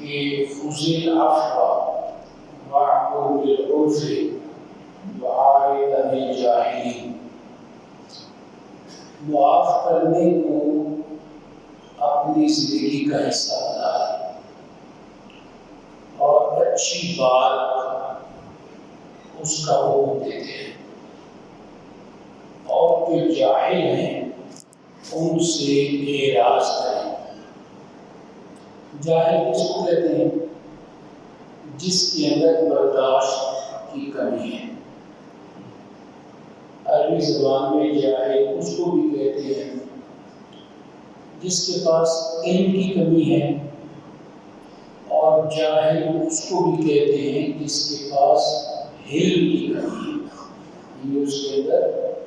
کہ خذ العفو واعمر بالعرف وعارض عن الجاہلین، معاف کرنے کو اپنی زندگی کا حصہ بنا ہے اور اچھی بات اس کا حکم دیتے ہیں، اور جو جاہل ہیں ان سے اعراض کریں۔ جاہل کس کو کہتے ہیں؟ جس کے اندر برداشت کی کمی ہے۔ عربی زبان میں جاہل اس کو بھی کہتے ہیں جس کے پاس علم کی کمی ہے، اور جاہل اس کو بھی کہتے ہیں جس کے پاس علم کی کمی ہے، یعنی اس کے اندر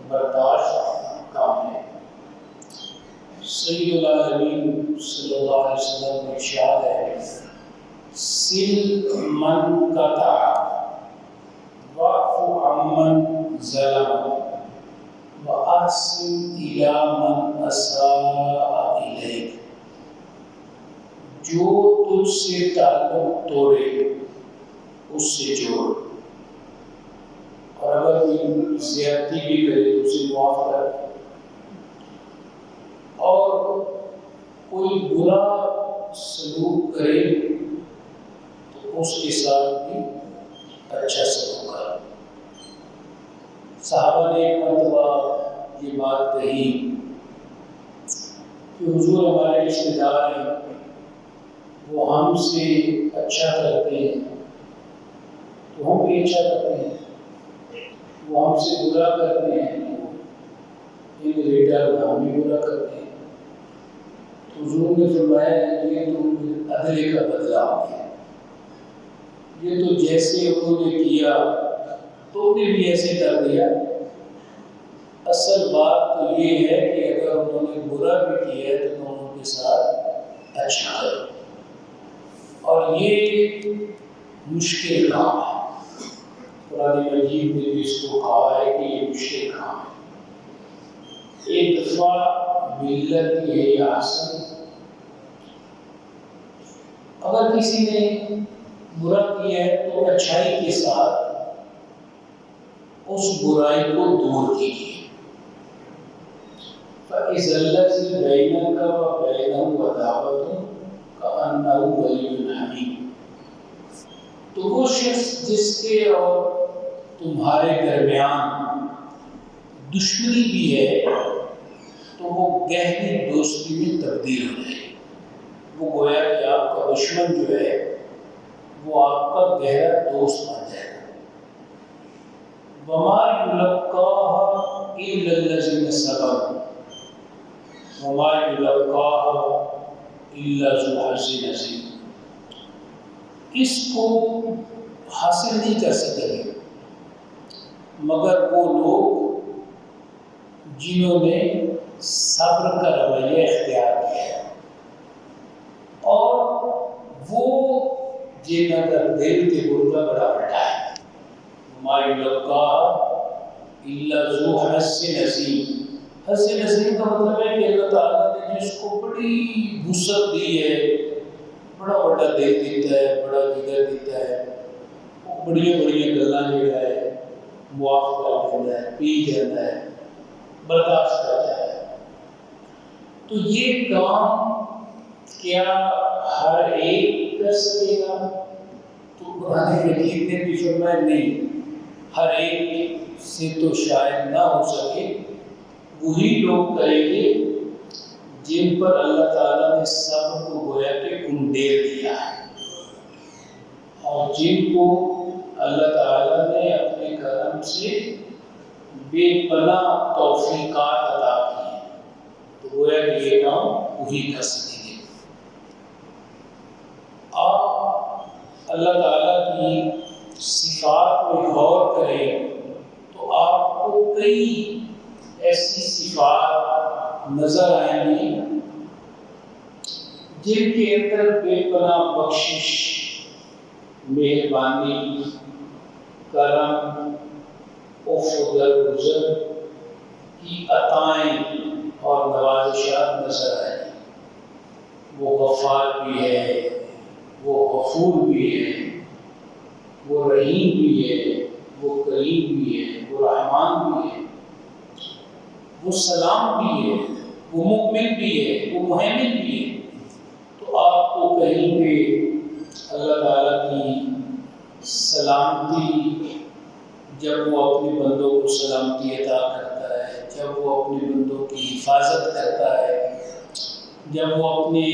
برداشت کم ہے۔ سید العالمین صلی اللہ علیہ وسلم کا ارشاد ہے، سل من قطع واعف عمن ظلم واحسن الی من اساء الیک۔ جو تجھ سے تعلق توڑے اس سے جوڑ، اور اگر کوئی زیادتی بھی کرے تو اسے معاف کر، اور کوئی برا سلوک کرے تو اس کے ساتھ بھی اچھا سلوک کر۔ صحابہ نے ایک مرتبہ یہ بات کہی کہ حضور ہمارے رشتے دار ہیں، وہ ہم سے اچھا کرتے ہیں تو ہم بھی اچھا کرتے ہیں، وہ ہم سے برا کرتے ہیں تو ہم بھی برا کرتے ہیں۔ تو حضور نے فرمایا یہ تو عدل کا بدلہ ہو گیا، یہ تو جیسے انہوں نے کیا تو نے بھی ایسے کر دیا۔ اصل بات تو یہ ہے کہ اگر انہوں نے برا بھی کیا ہے تو تم ان کے ساتھ اچھا کرو، اور یہ مشکل کام ہے۔ قرآن مجید نے بھی اس کو کہا ہے کہ یہ مشکل کام ہے۔ ایک دفعہ ملت یہ حاصل، اگر کسی نے برا کیا ہے تو اچھائی کے ساتھ اس برائی کو دور کیجیے۔ فَإِذَا الَّذِي بَيْنَكَ وَبَيْنَهُ عَدَاوَةٌ كَأَنَّهُ وَلِيٌّ حَمِيمٌ، تو وہ شخص جس کے اور تمہارے درمیان دشمنی بھی ہے تو وہ گہری دوستی میں تبدیل ہو جائے گی۔ وہ گویا کہ آپ کا دشمن جو ہے وہ آپ کا گہرا دوست بن جائے گا۔ وَمَا يُلَقَّاهَا إِلَّا الَّذِينَ صَبَرُوا وَمَا يُلَقَّاهَا إِلَّا ذُو حَظٍّ عَظِيمٍ۔ اس کو حاصل نہیں کر سکیں گے مگر وہ لوگ جنہوں نے صبر کا رویہ اختیار کیا، اور وہ جن کا دل کے گردہ بڑا بڑا ہے۔ وَمَا يُلَقَّاهَا إِلَّا ذُو حَظٍّ عَظِيمٍ۔ حظ عظیم کا مطلب ہے کہ اللہ تعالیٰ نے جس کو بڑی وسعت دی ہے، بڑا بڑا دل دیتا ہے، بڑا جگر دیتا ہے، وہ بڑی گلاں جو ہے معاف کر دیتا ہے، پی جاتا ہے، برداشت کرتا ہے۔ تو یہ کام کیا ہر ایک کر سکے گا؟ تو قرآن مجید نے بھی فرمایا نہیں، ہر ایک سے تو شاید نہ ہو سکے، وہی لوگ کریں گے جن پر اللہ تعالیٰ نے صبر کو گویا کہ انڈیل دیا ہے، اور جن کو اللہ تعالیٰ نے اپنے کرم سے بے پناہ توفیقات عطا کی ہیں، تو گویا کہ یہ کام وہی کر سکیں گے۔ آپ اللہ تعالیٰ کی صفات میں غور کریں تو آپ کو کئی ایسی صفات نظر آئیں گی جن کے اندر بے پناہ بخشش، مہربانی، کرم و درگزر کی عطائیں اور نوازشات نظر آئیں۔ وہ غفار بھی ہے، وہ غفور بھی ہے، وہ رحیم بھی ہے، وہ کریم بھی ہے، وہ رحمان بھی ہے، وہ سلام بھی ہے، وہ مؤمن بھی ہے، وہ مہیمن بھی ہے۔ تو آپ کو کہیں پہ اللہ تعالیٰ کی سلامتی، جب وہ اپنے بندوں کو سلامتی عطا کرتا ہے، جب وہ اپنے بندوں کی حفاظت کرتا ہے، جب وہ اپنے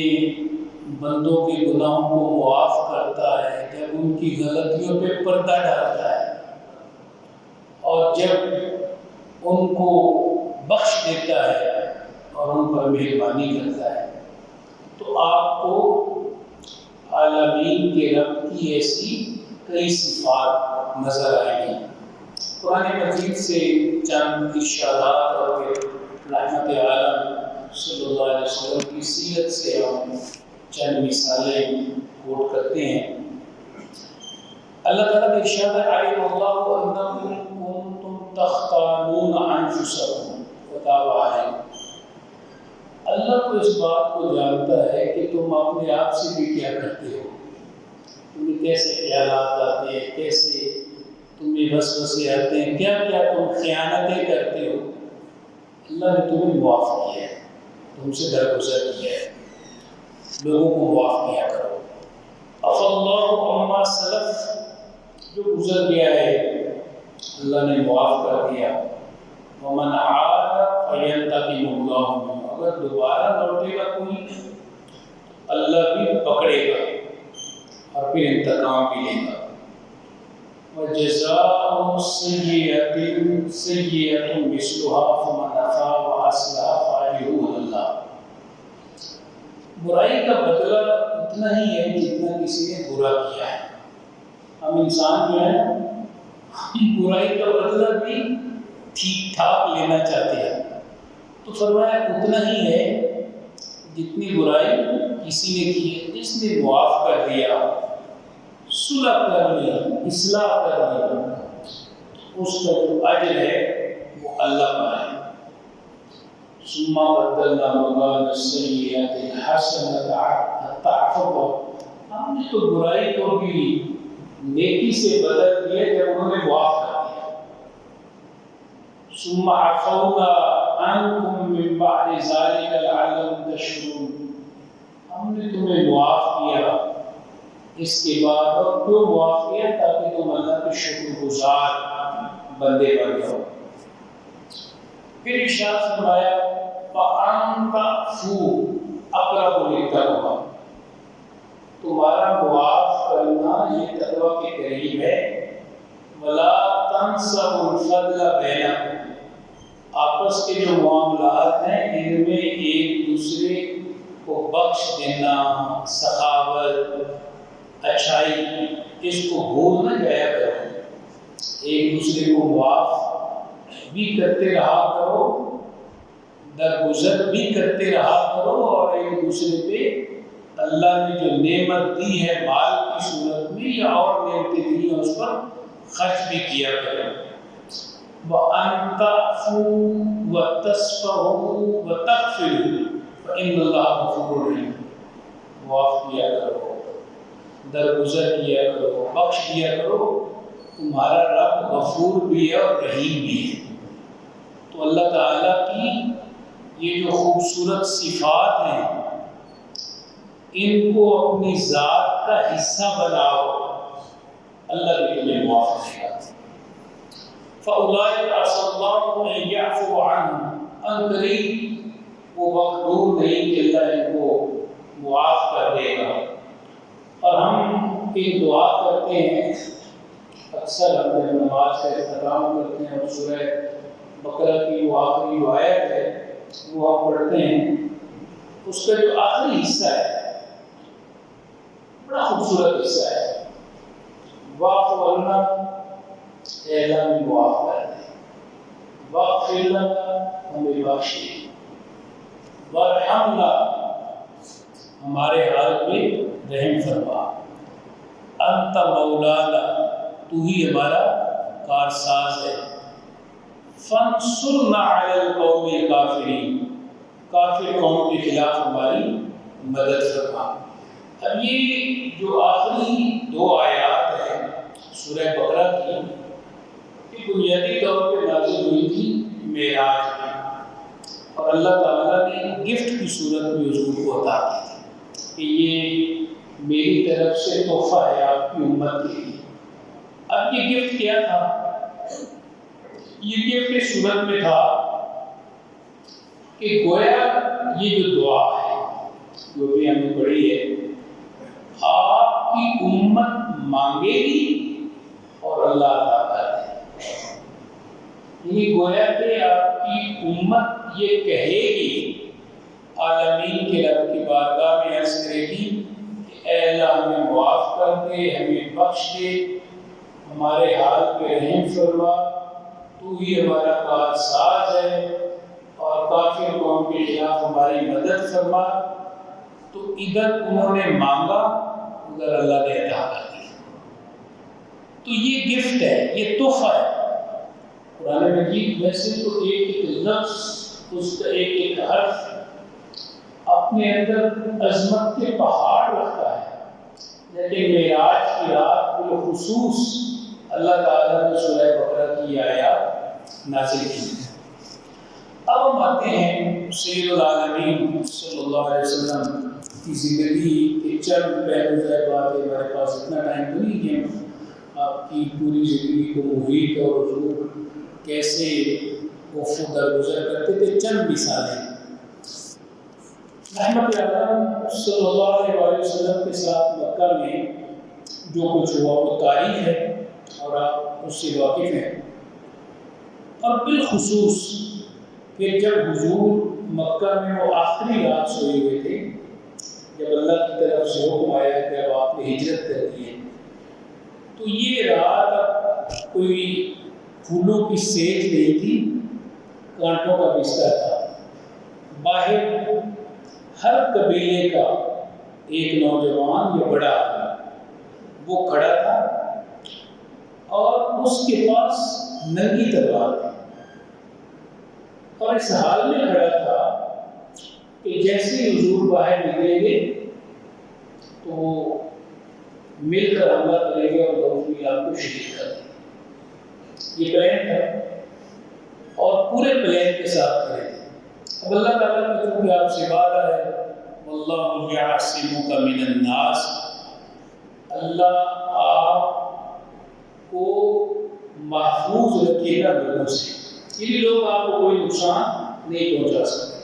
بندوں کے گناہوں کو معاف کرتا ہے، جب ان کی غلطیوں پہ پردہ ڈالتا ہے، اور جب ان کو بخش دیتا ہے اور ان پر مہربانی کرتا ہے، تو آپ کو عالمین کے رب کی ایسی کئی صفات نظر آئیں گی۔ قرآن مجید سے چند ارشادات اور پھر رحمت عالم صلی اللہ علیہ وسلم کی سیرت سے ہم چند مثالیں کوٹ کرتے ہیں۔ اللہ تعالیٰ کا ارشاد ہے: علم اللہ انکم کنتم تختانون انفسکم فتاب علیکم۔ اللہ کو اس بات کو جانتا ہے کہ تم اپنے آپ سے بھی کیا کرتے ہو، تمہیں کیسے خیالات آتے ہیں، کیسے تمہیں وسوسے آتے ہیں، کیا کیا تم خیانتیں کرتے ہو۔ اللہ نے تمہیں معاف کیا ہے، تم سے درگزر کیا ہے، لوگوں کو معاف کیا کرو۔ عفا اللہ عما سلف، جو گزر گیا ہے اللہ نے معاف کر دیا۔ ومن عاد فینتقم اللہ منہ، اگر دوبارہ لوٹے گا کوئی اللہ بھی پکڑے گا اور پھر انتقام بھی لے گا۔ وجزاء سیئۃ سیئۃ مثلها فمن عفا واصلح فاجرہ اللہ۔ برائی کا بدلہ اتنا ہی ہے جتنا کسی نے برا کیا ہے۔ ہم انسان جو ہے برائی کا بدلہ بھی ٹھیک ٹھاک لینا چاہتے ہیں، تو فرمایا اتنا ہی ہے جتنی برائی کسی نے کی ہے۔ جس نے معاف کر دیا، صلح کر لی، اصلاح کر لی، اس کا جو اجر ہے وہ اللہ پر ہے۔ ثم بدلنا مکان السیئۃ الحسنۃ حتی عفوا، ہم نے تو برائی کو بھی نیکی سے بدل دیا جب انہوں نے معاف کر دیا۔ ثم عفونا عنکم من بعد ذلک لعلکم تشکرون، ہم نے تمہیں معاف کیا اس کے بعد، اور کیوں معاف کیا؟ تاکہ تم اللہ کے شکر گزار بندے بن جاؤ۔ پھر ارشاد فرمایا فَأَن تَعْفُوا أَقْرَبُ لِلتَّقْوَىٰ، تمہارا معاف کرنا یہ تقویٰ کے قریب ہے۔ وَلَا تَنْسَوْا الْفَضْلَ بَيْنَكُمْ، آپس کے جو معاملات ہیں ان میں ایک دوسرے کو بخش دینا، سخاوت، اچھائی، اس کو بھول نہ جایا کرو۔ ایک دوسرے کو معاف بھی کرتے رہا کرو، درگزر بھی کرتے رہا کرو، اور ایک دوسرے پہ اللہ نے جو نعمت دی ہے مال کی صورت میں یا اور نعمتیں دی ہیں اس پر خرچ بھی کیا کرو۔ وَأَن تَعْفُوا وَتَصْفَحُوا وَتَغْفِرُوا فَإِنَّ اللَّهَ غَفُورٌ رَحِيمٌ، معاف کیا کرو، درگزر کیا کرو، بخش دیا کرو، تمہارا رب غفور بھی ہے اور رحیم بھی ہے۔ تو اللہ تعالیٰ کی یہ جو خوبصورت صفات ہیں ان کو اپنی ذات کا حصہ بناؤ، اللہ بھی تمہیں معاف کرے گا۔ فَأُولَٰئِکَ عَسَى اللَّهُ أَن يَعْفُوَ عَنْهُمْ، ان قریب وہ وقت دور نہیں کہ اللہ ان کو معاف کر دے گا۔ اور ہم ایک دعا کرتے ہیں، اکثر ہم جب نماز کا اختتام کرتے ہیں اور سورہ بقرہ کی وہ آخری جو آیت ہے وہ ہم پڑھتے ہیں، اس کا جو آخری حصہ ہے بڑا خوبصورت حصہ ہے۔ واعف عنا، اے اللہ ہمیں معاف کر دے، واغفر لنا، ہمیں بخش دے، وارحمنا، ہمارے حال پہ رحم فرما، انت مولانا، تو ہی ہمارا کارساز ہے، فانصرنا علی القوم الکافرین، کافر قوم کے خلاف ہماری مدد فرما۔ اب یہ جو آخری 2 آیات ہیں سورہ بقرہ کی، یہ بنیادی طور پہ نازل ہوئی تھی معراج میں، اور اللہ تعالیٰ نے گفٹ کی صورت میں حضور کو عطا کی تھی کہ یہ میری طرف سے تحفہ ہے آپ کی امت کے لیے۔ اب یہ گفٹ کیا تھا؟ یہ گفٹ اس صورت میں تھا کہ گویا یہ جو دعا ہے جو بھی ہم نے پڑھی ہے، آپ کی امت مانگے گی اور اللہ عطا کر دے، یعنی گویا کہ آپ کی امت یہ کہے گی، عالمین کے رب کی بارگاہ میں عرض کرے گی کہ اے اللہ ہمیں معاف کر دے، ہمیں بخش دے، ہمارے حال پہ رحم فرما، تو ہی ہمارا کارساز ہے اور کافر قوم کے خلاف ہماری مدد فرما۔ تو ادھر انہوں نے مانگا، ادھر اللہ نے عطا کر دیا۔ تو یہ گفٹ ہے، یہ تحفہ ہے۔ قرآن مجید ویسے تو ایک ایک لفظ، اس کا ایک ایک حرف اپنے اندر عظمت کے پہاڑ رکھتا ہے، لیکن معراج کی رات بالخصوص اللہ تعالیٰ نے سورہ بقرہ کی آیات نازل کی۔ اب ہم آتے ہیں سید العالمین صلی اللہ علیہ وسلم کی زندگی کے چند پہلو بات ہے۔ ہمارے پاس اتنا ٹائم تو نہیں کہ ہم آپ کی پوری زندگی کو محیط اور حضور کیسے وفو درگزر کرتے تھے، چند مثالیں۔ رحمت عالم صلی اللہ علیہ وسلم کے ساتھ مکہ میں جو کچھ ہوا وہ تاریخ ہے اور آپ اس سے واقف ہیں، اور بالخصوص کہ جب حضور مکہ میں وہ آخری رات سوئے ہوئے تھے، جب اللہ کی طرف سے حکم آیا کہ اب آپ نے ہجرت کر دی ہے، تو یہ رات کوئی پھولوں کی سیج نہیں تھی، کانٹوں کا بستر تھا۔ باہر ہر قبیلے کا ایک نوجوان یا بڑا آدمی وہ کھڑا تھا اور اس کے پاس ننگی تلوار تھی، اور اس حال میں کھڑا تھا کہ جیسے حضور باہر نکلیں گے تو وہ مل کر حملہ کریں گے اور دوسری آپ کو شہید کر دیں گے۔ یہ پلان تھا اور پورے پلان کے ساتھ کریں گے۔ اب اللہ تعالیٰ کا چونکہ آپ سے وعدہ ہے واللہ یعصمک من الناس، اللہ آپ کو محفوظ رکھے گا لوگوں سے، یعنی لوگ آپ کو کوئی نقصان نہیں پہنچا سکتے۔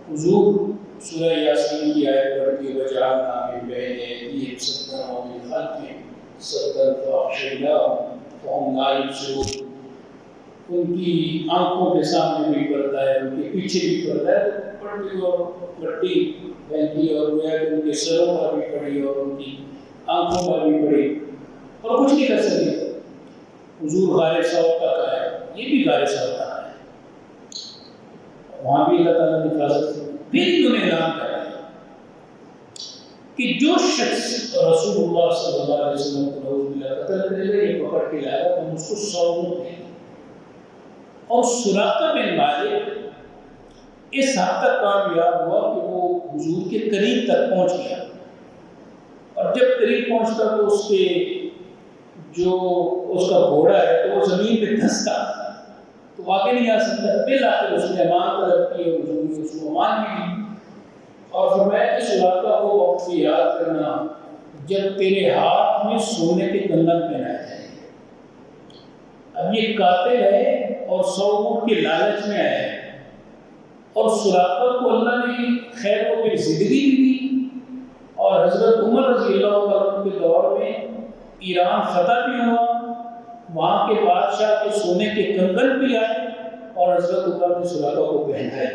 حضور سورہ یاسین کی آیت پڑھ کے وجعلنا من بین ایدیہم سدا ومن خلفہم سدا فاغشیناہم فہم لا یبصرون، ان کی آنکھوں کے سامنے بھی پڑتا ہے، ان کے پیچھے بھی پڑتا ہے، پڑتی اور پٹی پہنتی اور گویا کہ ان کے سروں پر بھی پڑی اور ان کی آنکھوں پر بھی پڑی اور کچھ نہیں کر سکے۔ حضور غار ثور تک آئے، یہ بھی غار ثور تک آئے، وہاں بھی اللہ تعالیٰ نے حفاظت کی۔ پھر انہوں نے اعلان کر دیا کہ جو شخص رسول اللہ صلی اللہ علیہ وسلم کو نعوذ باللہ قتل کرے گا، یہ پکڑ کے لائے گا تو ہم اس کو 100 اونٹ دیں گے۔ اور سراقہ بن مالک اس حد تک کامیاب ہوا کہ وہ حضور کے قریب تک پہنچ گیا، اور جب قریب پہنچتا تو اس کے جو اس کا گھوڑا ہے تو وہ زمین پہ دھنستا تو واقع نہیں آ سکتا۔ بالآخر اس نے امان طلب کی اور حضور نے اس کو امان ملی اور فرمایا کہ سراقہ کو وقت کی یاد کرنا جب تیرے ہاتھ میں سونے کے کنگن پہنائے جائیں گے۔ اب یہ قاتل ہے اور 100 اونٹ کے لالچ میں آیا ہے، اور سراقہ کو اللہ نے خیر و پھر زندگی بھی دی، اور حضرت عمر رضی اللہ عنہ کے دور میں ایران فتح بھی ہوا، وہاں کے بادشاہ کے سونے کے کنگن بھی آئے اور حضرت عمر نے سراقہ کو پہنائے۔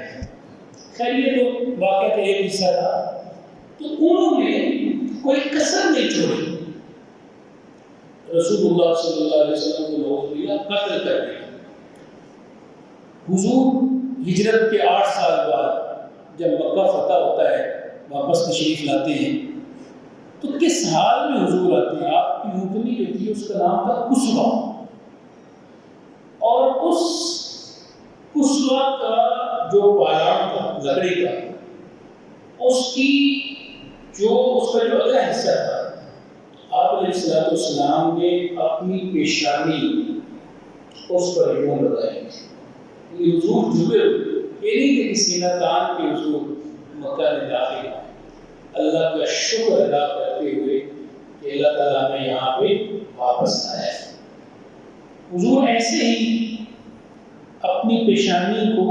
خیر یہ تو واقعہ کا ایک حصہ تھا۔ تو انہوں نے کوئی کسر نہیں چھوڑی، رسول اللہ صلی اللہ علیہ وسلم کو نعوذ باللہ قتل کر دیا۔ حضور ہجرت کے 8 سال بعد جب مکہ فتح ہوتا ہے، واپس تشریف لاتے ہیں، تو کس حال میں حضور آتے ہیں؟ آپ کی اونٹنی جو تھی اس کا نام تھا کسوہ، اور اس کسوہ کا جو پالان تھا لکڑی کا، اس کا جو نے اپنی پیشانی اس پر یوں لگائی تھی. حضور جھکے ہوئے، یہ نہیں کہ کسی نہ تان کے حضور مکہ میں داخل آئے، اللہ کا شکر ادا کرتے ہوئے کہ اللہ تعالیٰ نے یہاں پہ واپس آیا. حضور ایسے ہی اپنی پیشانی کو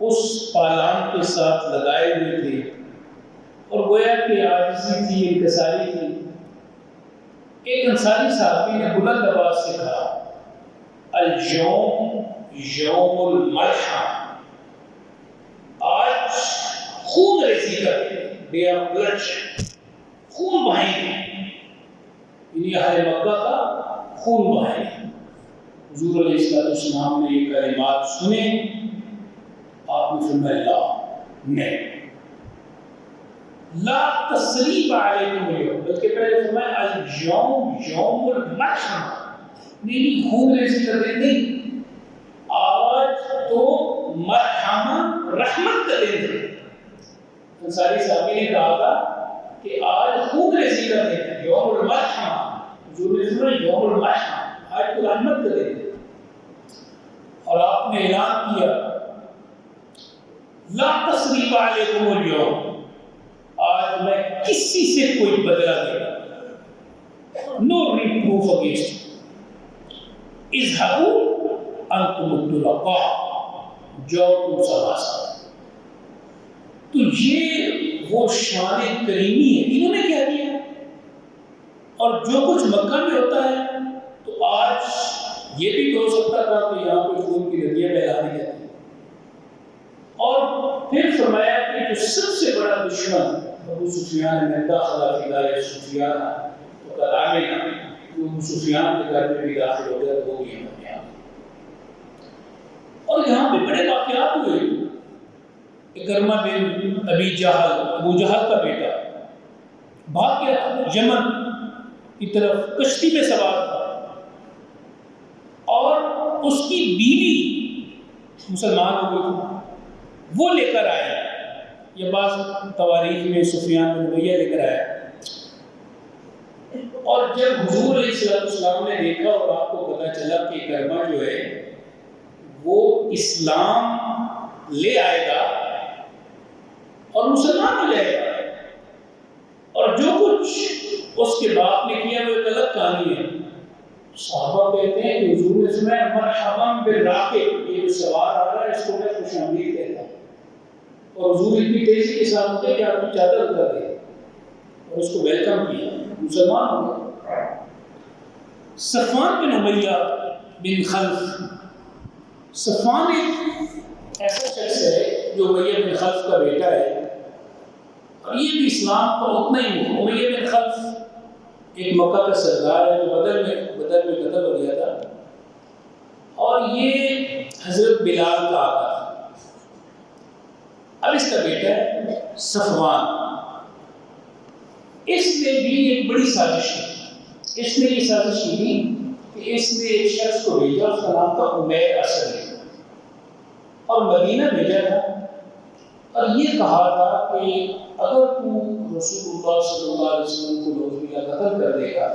اس پالان کے ساتھ لگائے ہوئے تھے اور گویا کہ عاجزی تھی، انکساری تھی. ایک انصاری صحابی نے بلند آواز سے کہا اليوم یوم المرحمہ، آج خون ریزی کا دن، ڈے آف بلڈ، خون بہائیں گے، یعنی اہل مکہ کا خون بہائیں گے. حضور علیہ السلام نے یہ کلمات سنے، آپ نے فرمایا لا، نہیں، لا تثریب علیکم اليوم، بلکہ پہلے فرمایا اليوم یوم المرحمہ، نہیں خون ریزی کا دن نہیں، آج تو مرحمہ رحمت کا دن ہے. انصاری صحابی نے کہا تھا کہ آج خون ریزی کا دن ہے، یوم المرحمہ. حضور نے فرمایا یوم المرحمہ، آج تو رحمت کا دن ہے. اور آپ نے اعلان کیا لا تثریب علیکم اليوم، آج میں کسی سے کوئی بدلہ نہیں لیتا، نو ریپروف اگینسٹ یو، اذهبوا انتم الطلقاء، جاؤ تم سب آزاد. تو یہ وہ شان کریمی ہے. انہوں نے کیا کیا؟ اور جو کچھ مکہ میں ہوتا ہے تو آج یہ بھی تو ہو سکتا تھا کہ یہاں پہ خون کی ندیاں بہلا دی جاتی. اور پھر فرمایا کہ جو سب سے بڑا دشمن ابو سفیان نے داخلہ فی دار سفیان، تو کلام ہے کہ ابو سفیان کے گھر میں بھی داخل ہو گیا، تو وہ بھی ہمیں آ گیا. اور یہاں پہ بڑے واقعات ہوئے. اکرمہ بن ابی جہل، ابو جہل کا بیٹا، بھاگ گیا تھا یمن کی طرف، کشتی میں سوار تھا، اور اس کی بیوی مسلمان ہو گئی تھی، وہ لے کر آئے. یہ بعض تواریخ میں سفیان بن امیہ لے کر آیا. اور جب حضور علیہ السلام نے دیکھا اور آپ کو پتہ چلا کہ اکرمہ جو ہے وہ اسلام لے آئے گا اور مسلمان ہو جائے گا، اور جو کچھ اس کے باپ نے کیا وہ ایک الگ کہانی ہے. صحابہ کہتے ہیں کہ حضور نے فرمایا مرحبا بالراکب، یہ جو سوار آ رہا ہے اس کو میں خوش آمدید کہتا ہوں. اور حضور اتنی تیزی کے ساتھ ہوتے کہ آپ کی چادر اتار دے اور اس کو ویلکم کیا، مسلمان ہو گئے. صفوان بن امیہ بن خلف، صفوان ایک ایسا شخص ہے جو امیہ بن خلف کا بیٹا ہے، اور یہ بھی اسلام کا اتنا ہی ہے. امیہ بن خلف ایک مکہ کا سردار ہے جو بدر میں قتل ہو گیا تھا، اور یہ حضرت بلال کا آقا تھا. اب اس کا بیٹا ہے صفوان، اس نے بھی ایک بڑی سازش کی. اس نے یہ سازش کی تھی کہ اس نے ایک شخص کو بھیجا، اس کا نام تھا عمیر اسد، اور مدینہ بھیجا تھا، اور یہ کہا تھا کہ اگر تو رسول اللہ صلی اللہ علیہ وسلم کو لوگ قتل کر دے گا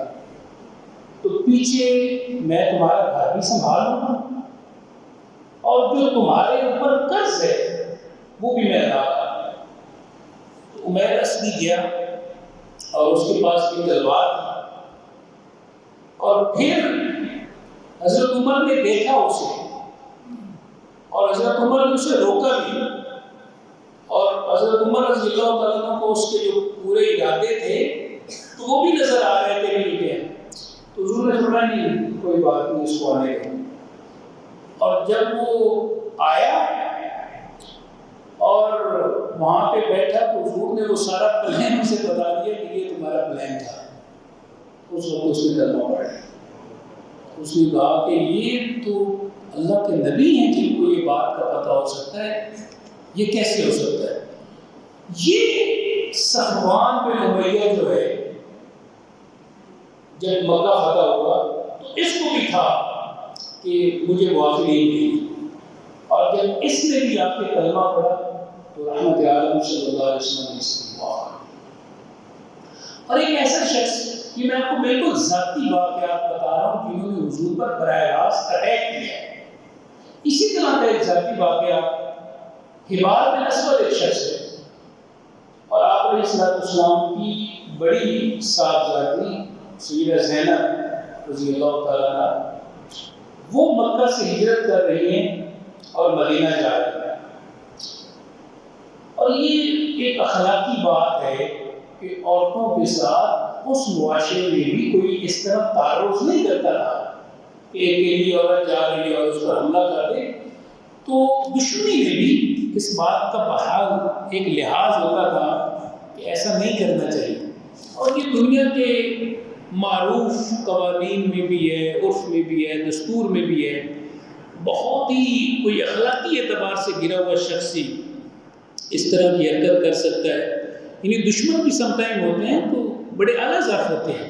تو پیچھے میں تمہارا گھر بھی سنبھال لوں گا، اور جو تمہارے اوپر قرض ہے وہ بھی میں ادا کروں. تو عمیر اسدی گیا اور اس کے پاس بھی تلوار تھی، اور پھر حضرت عمر نے دیکھا اسے، اور حضرت عمر نے اسے روکا بھی، اور حضرت عمر رضی اللہ تعالیٰ کو اس کے جو پورے ارادے تھے تو وہ بھی نظر آ رہے تھے کہ یہ، تو حضور نے فرمایا نہیں کوئی بات نہیں، اس کو آنے دو. اور جب وہ آیا اور وہاں پہ بیٹھا تو حضور نے وہ سارا پلان اسے بتا دیا کہ یہ تمہارا پلان تھا. اس وقت اس نے کلمہ پڑھا. اس نے کہا کہ یہ تو اللہ کے نبی ہیں جن کو یہ بات کا پتہ ہو سکتا ہے، یہ کیسے ہو سکتا ہے؟ یہ صفوان بن امیہ جو ہے جب مکہ فتح ہوا تو اس کو بھی تھا کہ مجھے معافی نہیں ملی، اور جب اس نے بھی آپ کے کلمہ پڑھا تو رحمت عالم صلی اللہ علیہ وسلم نے اس کو معاف کر. اور ایک ایسا شخص کہ میں آپ کو بالکل ذاتی واقعات بتا رہا ہوں جنہوں نے حضور پر براہ راست اٹیک کیا ہے۔ اسی طرح کا ایک ذاتی واقعہ حبار بن اسود ایک شخص ہے، اور آپ علیہ السلام کی بڑی صاحبزادی سیدہ زینب رضی اللہ تعالیٰ عنہ وہ مکہ سے ہجرت کر رہی ہیں اور مدینہ جا رہی ہیں، اور یہ ایک اخلاقی بات ہے کہ عورتوں کے ساتھ اس معاشرے میں بھی کوئی اس طرح تعارض نہیں کرتا تھا کہ ایک اکیلی عورت جا رہی ہے اور اس پر حملہ کر دے، تو دشمنی میں بھی اس بات کا بحال ایک لحاظ ہوتا تھا کہ ایسا نہیں کرنا چاہیے۔ اور یہ دنیا کے معروف قوانین میں بھی ہے، عرف میں بھی ہے، دستور میں بھی ہے، بہت ہی کوئی اخلاقی اعتبار سے گرا ہوا شخص ہی اس طرح کی حرکت کر سکتا ہے۔ یعنی دشمن بھی سم ٹائم ہوتے ہیں تو بڑے اعلیٰ ذات ہوتے ہیں،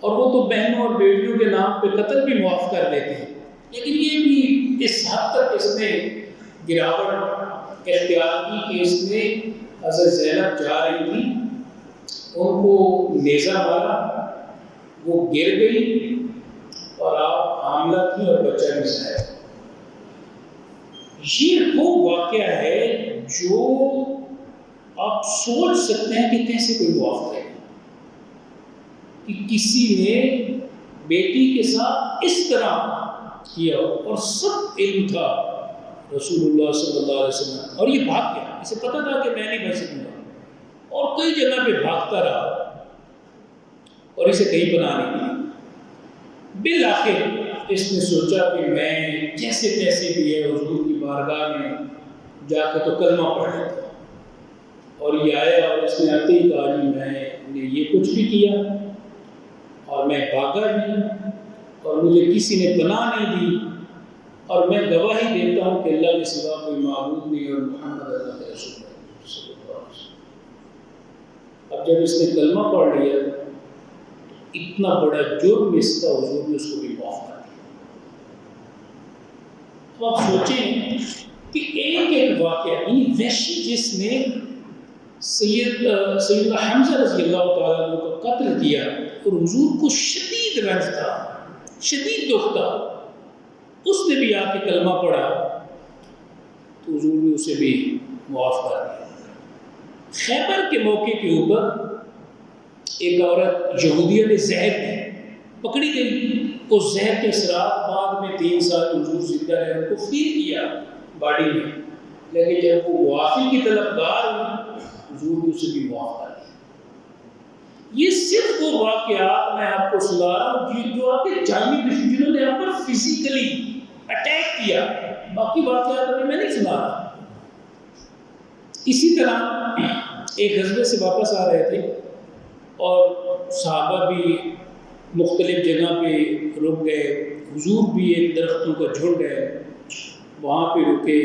اور وہ تو بہنوں اور بیٹیوں کے نام پہ قتل بھی معاف کر دیتے ہیں، لیکن یہ بھی اس حد تک اس نے گراوٹ اختیار کی کہ اس نے حضرت زینب جا رہی تھی، ان کو نیزہ مارا، وہ گر گئی اور آپ حاملہ تھی اور بچہ بھی ضائع۔ یہ وہ واقعہ ہے جو آپ سوچ سکتے ہیں کہ کیسے کوئی معاف کرے کہ کسی نے بیٹی کے ساتھ اس طرح کیا، اور سب علم تھا رسول اللہ صلی اللہ علیہ وسلم، اور یہ بھاگ گیا، اسے پتہ تھا کہ میں نہیں بچ سکوں گا، اور کئی جگہ پہ بھاگتا رہا اور اسے کہیں پناہ نہیں ملی۔ بالآخر اس نے سوچا کہ میں جیسے تیسے بھی ہے حضور کی بارگاہ میں جا کے تو کلمہ پڑھ لیتا، اور یہ آیا اور اس نے آتے ہی کہا جی میں نے یہ کچھ بھی کیا اور میں بھاگا بھی اور مجھے کسی نے پناہ نہیں دی، اور میں گواہی دیتا ہوں کہ اللہ کے سوا کوئی معبود نہیں اور محمد اللہ کے رسول ہے صلی اللہ علیہ وسلم۔ اب جب اس نے کلمہ پڑھ لیا اتنا بڑا جرم اس کا حضور نے اس کو بھی معاف کر دیا۔ تو آپ سوچیں کہ ایک ایک واقعہ، یعنی وحشی جس نے سیدنا حمزہ رضی اللہ تعالیٰ عنہ کو قتل کیا اور حضور کو شدید رنج تھا، شدید دکھ تھا، اس نے بھی آ کے کلمہ پڑھا تو حضور نے اسے بھی معاف کر دیا۔ خیبر کے موقع کے اوپر ایک عورت یہودیہ نے زہر دی، پکڑی گئی، اس زہر کے اثرات بعد میں 3 سال حضور زندہ رہے، ان کو فیل کیا باڈی میں، لیکن جب وہ معافی کی طلبگار ہوئی حضور نے اسے بھی معاف کر دیا۔ یہ صرف وہ واقعات میں آپ کو سنا رہا ہوں جو آپ کے جانی دشمن جنہوں نے آپ پر فزیکلی اٹیک کیا، باقی واقعات ابھی میں نہیں سنا رہا۔ اسی طرح ایک غزوے سے واپس آ رہے تھے اور صحابہ بھی مختلف جگہ پہ رک گئے، حضور بھی ایک درختوں کا جھنڈ ہے وہاں پہ رکے،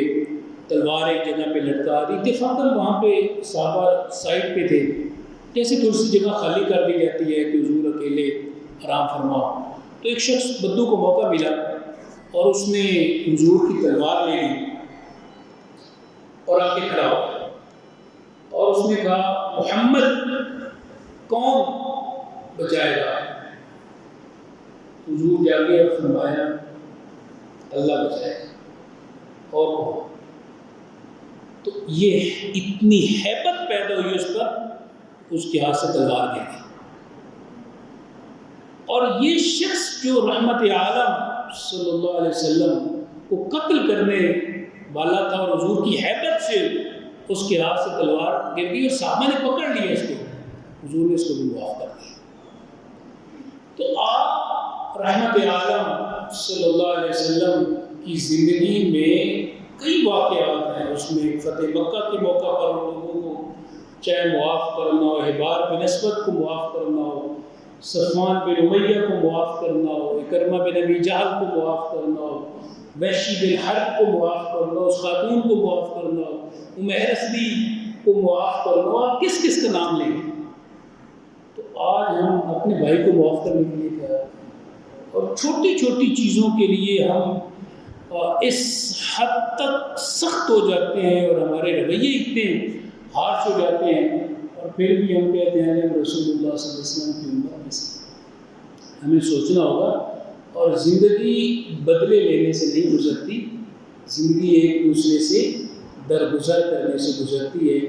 تلوار ایک جگہ پہ لٹکا دی، اتفاقاً وہاں پہ صحابہ سائڈ پہ تھے، جیسے تھوڑی سی جگہ خالی کر دی جاتی ہے کہ حضور اکیلے آرام فرماؤ، تو ایک شخص بدو کو موقع ملا اور اس نے حضور کی تلوار لے لی اور آ کے کھڑا ہو گیا، اور اس نے کہا محمد کون بچائے گا؟ حضور جاگے اور فرمایا اللہ بچائے گا، اور کون؟ تو یہ اتنی ہیبت پیدا ہوئی اس پر، اس کے ہاتھ سے تلوار گر گئی، اور یہ شخص جو رحمت عالم صلی اللہ علیہ وسلم کو قتل کرنے والا تھا اور حضور کی ہیبت سے اس کے ہاتھ سے تلوار گر گئی اور صحابہ نے پکڑ لیا اس کو، حضور نے اس کو بھی معاف کر دیا۔ تو آپ رحمت عالم صلی اللہ علیہ وسلم کی زندگی میں کئی واقعات ہیں، اس میں فتح مکہ کے موقع پر لوگوں کو چاہے معاف کرنا ہو، حبار بن اسود کو معاف کرنا ہو، صفوان بن امیہ کو معاف کرنا ہو، اکرمہ بن ابی جہل کو معاف کرنا ہو، وحشی بن حرب کو معاف کرنا ہو، اس خاتون کو معاف کرنا ہو، عمیر اسدی کو معاف کرنا ہو، آپ کس کس کا نام لیں گے؟ تو آج ہم اپنے بھائی کو معاف کرنے کے لیے کہا، اور چھوٹی چھوٹی چیزوں کے لیے ہم اس حد تک سخت ہو جاتے ہیں اور ہمارے رویے اتنے ہارش ہو جاتے ہیں، اور پھر بھی ہم کہتے ہیں کہ ہم رسول اللہ صلی اللہ علیہ وسلم کی امت میں سے ہمیں سوچنا ہوگا. اور زندگی بدلے لینے سے نہیں گزرتی، زندگی ایک دوسرے سے درگزر کرنے سے گزرتی ہے.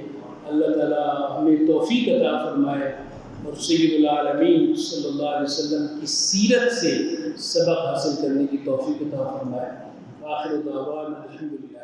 اللہ تعالیٰ ہمیں توفیق عطا فرمائے اور سید العالمین صلی اللہ علیہ وسلم کی سیرت سے سبق حاصل کرنے کی توفیق عطا فرمائے. آخر دعوانا الحمدللہ.